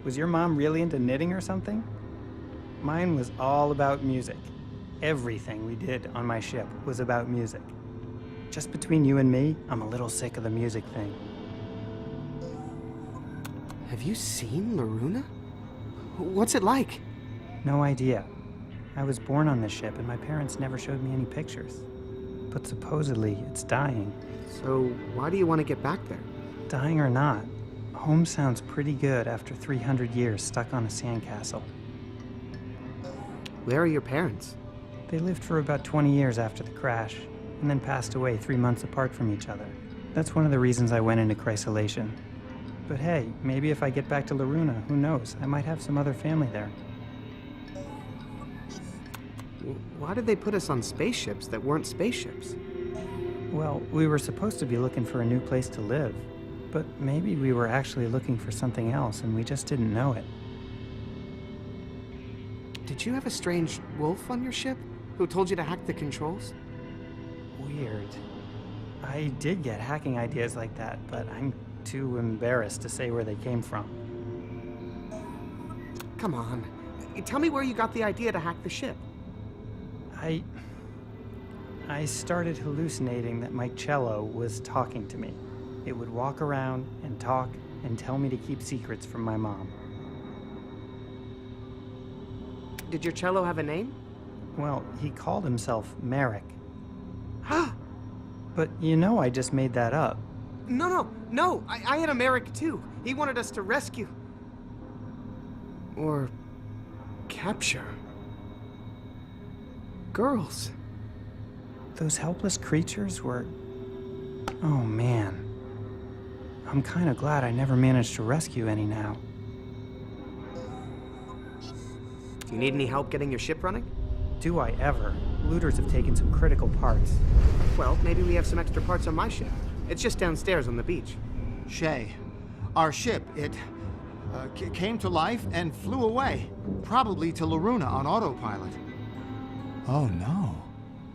Was your mom really into knitting or something? Mine was all about music. Everything we did on my ship was about music. Just between you and me, I'm a little sick of the music thing. Have you seen Loruna? What's it like? No idea. I was born on this ship and my parents never showed me any pictures. But supposedly it's dying. So why do you want to get back there? Dying or not, home sounds pretty good after 300 years stuck on a sandcastle. Where are your parents? They lived for about 20 years after the crash, and then passed away 3 months apart from each other. That's one of the reasons I went into chrysolation. But hey, maybe if I get back to Loruna, who knows? I might have some other family there. Why did they put us on spaceships that weren't spaceships? Well, we were supposed to be looking for a new place to live, but maybe we were actually looking for something else and we just didn't know it. Did you have a strange wolf on your ship who told you to hack the controls? Weird. I did get hacking ideas like that, but I'm too embarrassed to say where they came from. Come on. Tell me where you got the idea to hack the ship. I started hallucinating that my cello was talking to me. It would walk around and talk and tell me to keep secrets from my mom. Did your cello have a name? Well, he called himself Merrick. But you know I just made that up. No, I had a Merrick too. He wanted us to rescue. Or capture. Girls. Those helpless creatures were... Oh man. I'm kind of glad I never managed to rescue any now. Do you need any help getting your ship running? Do I ever? Looters have taken some critical parts. Well, maybe we have some extra parts on my ship. It's just downstairs on the beach. Shay, our ship, it came to life and flew away. Probably to Loruna on autopilot. Oh no.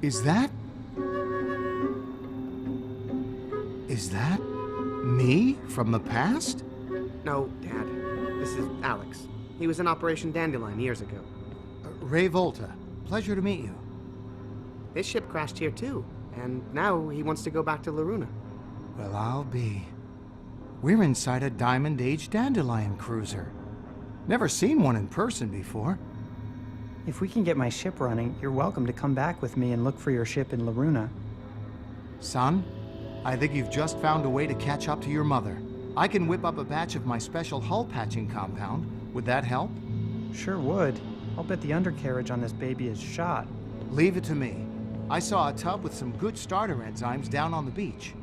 Is that me from the past? No, Dad. This is Alex. He was in Operation Dandelion years ago. Ray Volta. Pleasure to meet you. His ship crashed here too, and now he wants to go back to Loruna. Well, I'll be. We're inside a Diamond Age Dandelion cruiser. Never seen one in person before. If we can get my ship running, you're welcome to come back with me and look for your ship in Loruna. Son, I think you've just found a way to catch up to your mother. I can whip up a batch of my special hull patching compound. Would that help? Sure would. I'll bet the undercarriage on this baby is shot. Leave it to me. I saw a tub with some good starter enzymes down on the beach.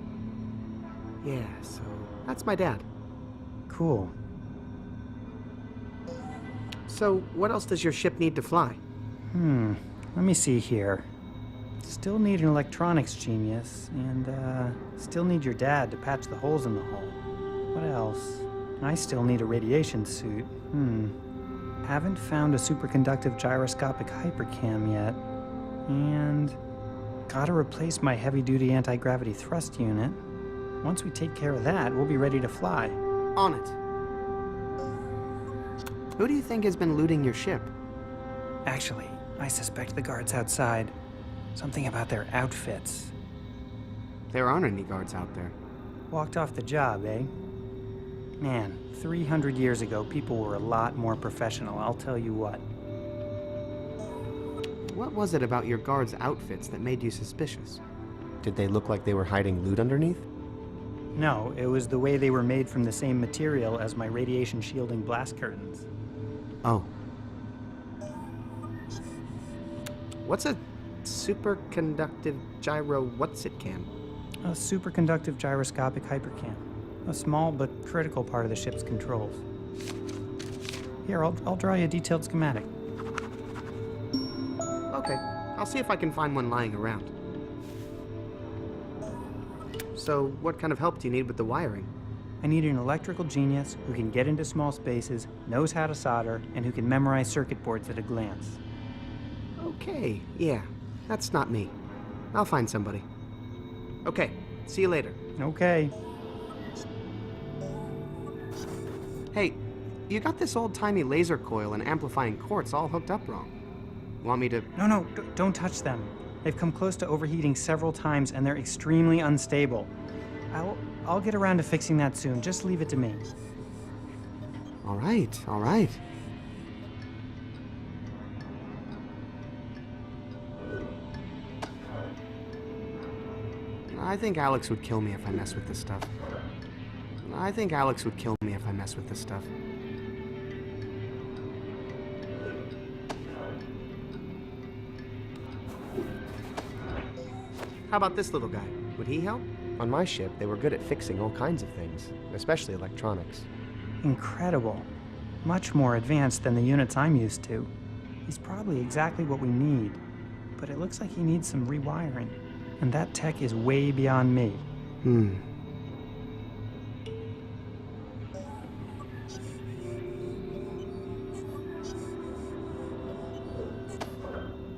Yeah, so that's my dad. Cool. So what else does your ship need to fly? Let me see here. Still need an electronics genius, and still need your dad to patch the holes in the hull. What else? I still need a radiation suit. Haven't found a superconductive gyroscopic hypercam yet. And gotta replace my heavy-duty anti-gravity thrust unit. Once we take care of that, we'll be ready to fly. On it. Who do you think has been looting your ship? Actually, I suspect the guards outside. Something about their outfits. There aren't any guards out there. Walked off the job, eh? Man, 300 years ago, people were a lot more professional, I'll tell you what. What was it about your guards' outfits that made you suspicious? Did they look like they were hiding loot underneath? No, it was the way they were made from the same material as my radiation shielding blast curtains. Oh. What's a superconductive gyro what's-it-can? A superconductive gyroscopic hypercam. A small but critical part of the ship's controls. Here, I'll draw you a detailed schematic. Okay, I'll see if I can find one lying around. So, what kind of help do you need with the wiring? I need an electrical genius who can get into small spaces, knows how to solder, and who can memorize circuit boards at a glance. Okay, yeah, that's not me. I'll find somebody. Okay, see you later. Okay. Hey, You got this old-timey laser coil and amplifying quartz all hooked up wrong. Want me to... No, don't touch them. They've come close to overheating several times and they're extremely unstable. I'll get around to fixing that soon. Just leave it to me. All right, all right. I think Alex would kill me if I mess with this stuff. How about this little guy? Would he help? On my ship, they were good at fixing all kinds of things, especially electronics. Incredible. Much more advanced than the units I'm used to. He's probably exactly what we need, but it looks like he needs some rewiring. And that tech is way beyond me.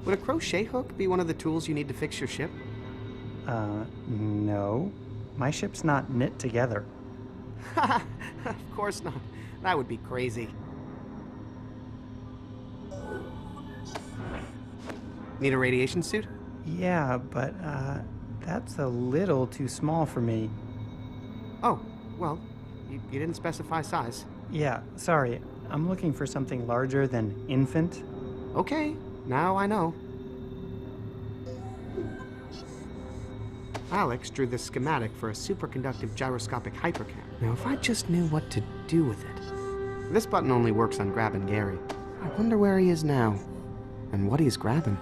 Would a crochet hook be one of the tools you need to fix your ship? No. My ship's not knit together. Of course not. That would be crazy. Need a radiation suit? Yeah, but, that's a little too small for me. Oh, well, you didn't specify size. Yeah, sorry. I'm looking for something larger than infant. Okay, now I know. Alex drew this schematic for a superconductive gyroscopic hypercam. Now, if I just knew what to do with it. This button only works on grabbing Gary. I wonder where he is now, and what he's grabbing.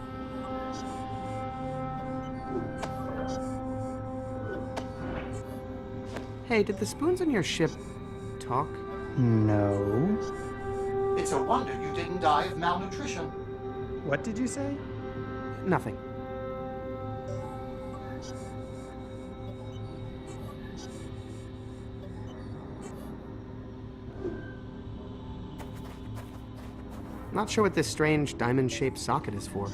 Hey, did the spoons on your ship talk? No. It's a wonder you didn't die of malnutrition. What did you say? Nothing. Not sure what this strange diamond-shaped socket is for.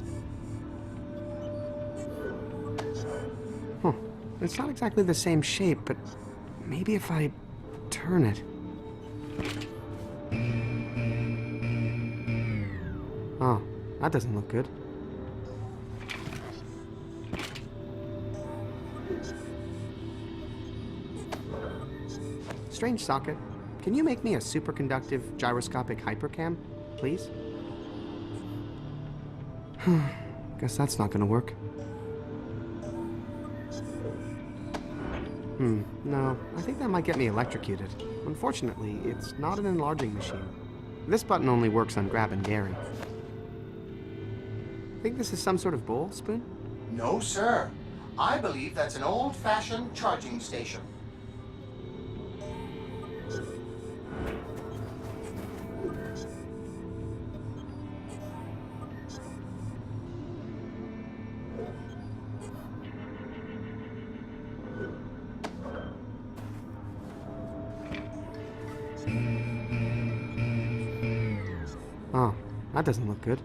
Huh. It's not exactly the same shape, but maybe if I turn it. Oh, that doesn't look good. Strange socket. Can you make me a superconductive gyroscopic hypercam, please? Guess that's not gonna work. No, I think that might get me electrocuted. Unfortunately, it's not an enlarging machine. This button only works on grabbing Gary. Think this is some sort of bowl, Spoon? No, sir. I believe that's an old-fashioned charging station. Oh, that doesn't look good.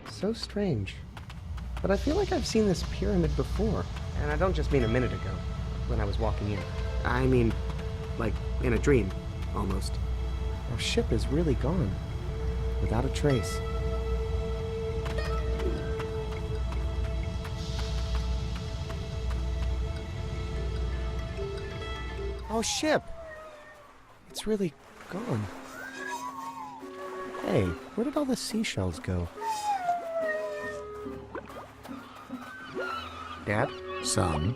So strange. But I feel like I've seen this pyramid before. And I don't just mean a minute ago, when I was walking in. I mean, like, in a dream, almost. Our ship is really gone, without a trace. Our ship! It's really gone. Hey, where did all the seashells go? Dad? Son?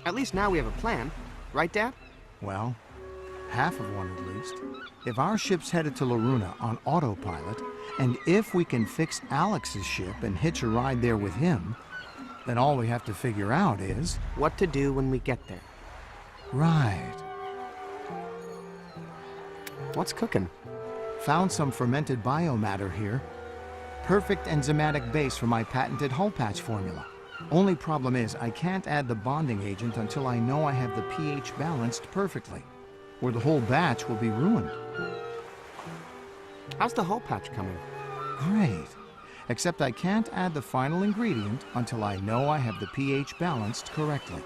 At least now we have a plan. Right, Dad? Well, half of one at least. If our ship's headed to Loruna on autopilot, and if we can fix Alex's ship and hitch a ride there with him, then all we have to figure out is... What to do when we get there. Right. What's cooking? Found some fermented biomatter here. Perfect enzymatic base for my patented hull patch formula. Only problem is I can't add the bonding agent until I know I have the pH balanced perfectly. or the whole batch will be ruined. How's the hull patch coming? Great. Except I can't add the final ingredient until I know I have the pH balanced correctly.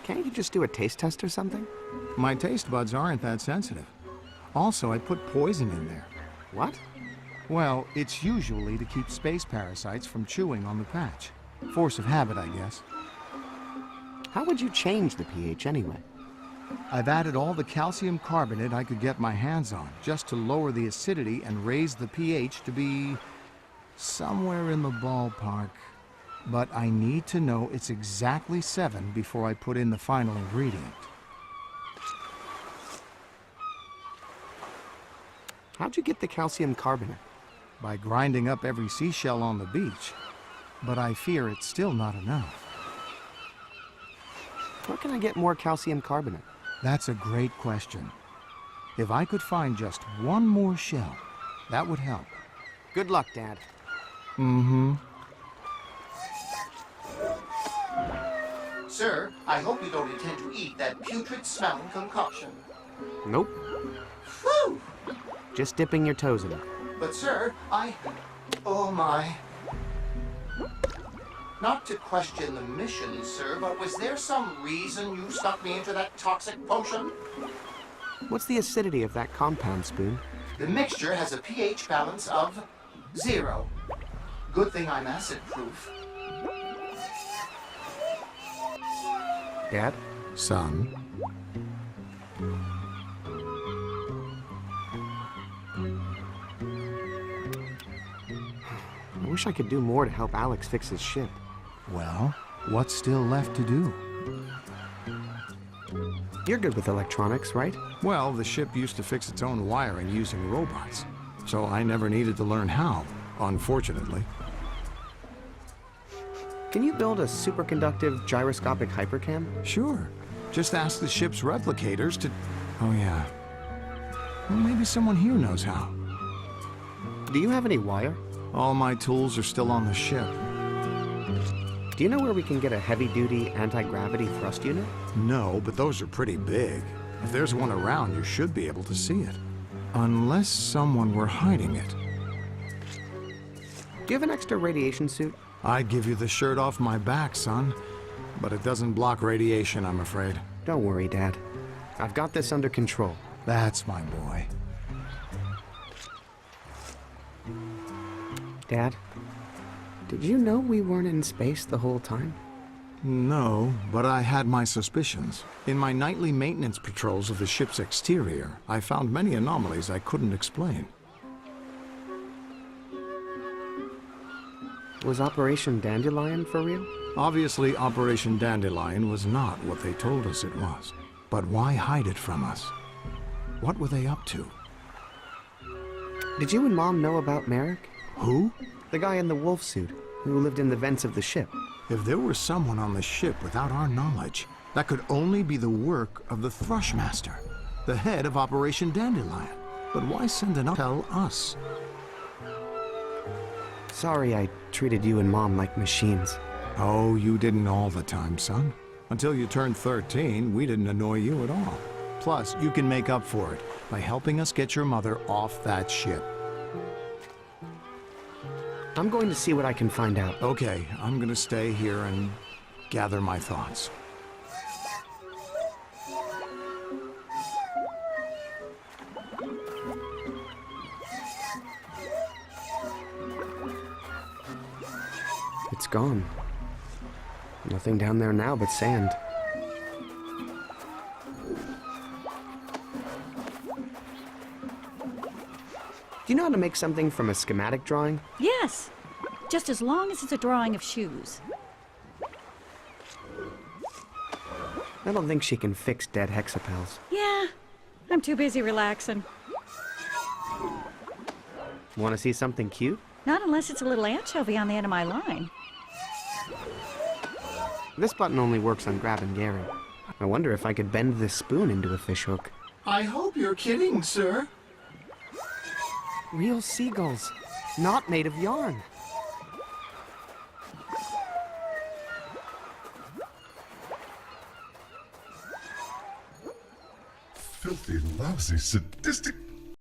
Can't you just do a taste test or something? My taste buds aren't that sensitive. Also, I put poison in there. What? Well, it's usually to keep space parasites from chewing on the patch. Force of habit, I guess. How would you change the pH anyway? I've added all the calcium carbonate I could get my hands on, just to lower the acidity and raise the pH to be somewhere in the ballpark. But I need to know it's exactly 7 before I put in the final ingredient. How'd you get the calcium carbonate? By grinding up every seashell on the beach. But I fear it's still not enough. Where can I get more calcium carbonate? That's a great question. If I could find just one more shell, that would help. Good luck, Dad. Mm-hmm. Sir, I hope you don't intend to eat that putrid-smelling concoction. Nope. Whew! Just dipping your toes in it. But sir, oh my. Not to question the mission, sir, but was there some reason you stuck me into that toxic potion? What's the acidity of that compound, Spoon? The mixture has a pH balance of 0. Good thing I'm acid-proof. Dad? Son. I wish I could do more to help Alex fix his ship. Well, what's still left to do? You're good with electronics, right? Well, the ship used to fix its own wiring using robots, so I never needed to learn how, unfortunately. Can you build a superconductive gyroscopic hypercam? Sure. Just ask the ship's replicators to... Oh, yeah. Well, maybe someone here knows how. Do you have any wire? All my tools are still on the ship. Do you know where we can get a heavy-duty anti-gravity thrust unit? No, but those are pretty big. If there's one around, you should be able to see it. Unless someone were hiding it. Do you have an extra radiation suit? I'd give you the shirt off my back, son. But it doesn't block radiation, I'm afraid. Don't worry, Dad. I've got this under control. That's my boy. Dad, did you know we weren't in space the whole time? No, but I had my suspicions. In my nightly maintenance patrols of the ship's exterior, I found many anomalies I couldn't explain. Was Operation Dandelion for real? Obviously, Operation Dandelion was not what they told us it was. But why hide it from us? What were they up to? Did you and Mom know about Merrick? Who? The guy in the wolf suit, who lived in the vents of the ship. If there were someone on the ship without our knowledge, that could only be the work of the Thrushmaster, the head of Operation Dandelion. But why send an tell us? Sorry I treated you and Mom like machines. Oh, you didn't all the time, son. Until you turned 13, we didn't annoy you at all. Plus, you can make up for it by helping us get your mother off that ship. I'm going to see what I can find out. Okay, I'm gonna stay here and gather my thoughts. It's gone. Nothing down there now but sand. Do you know how to make something from a schematic drawing? Yes, just as long as it's a drawing of shoes. I don't think she can fix dead hexapels. Yeah, I'm too busy relaxing. Want to see something cute? Not unless it's a little anchovy on the end of my line. This button only works on grabbing Gary. I wonder if I could bend this spoon into a fishhook. I hope you're kidding, sir. Real seagulls, not made of yarn. filthy, lousy, sadistic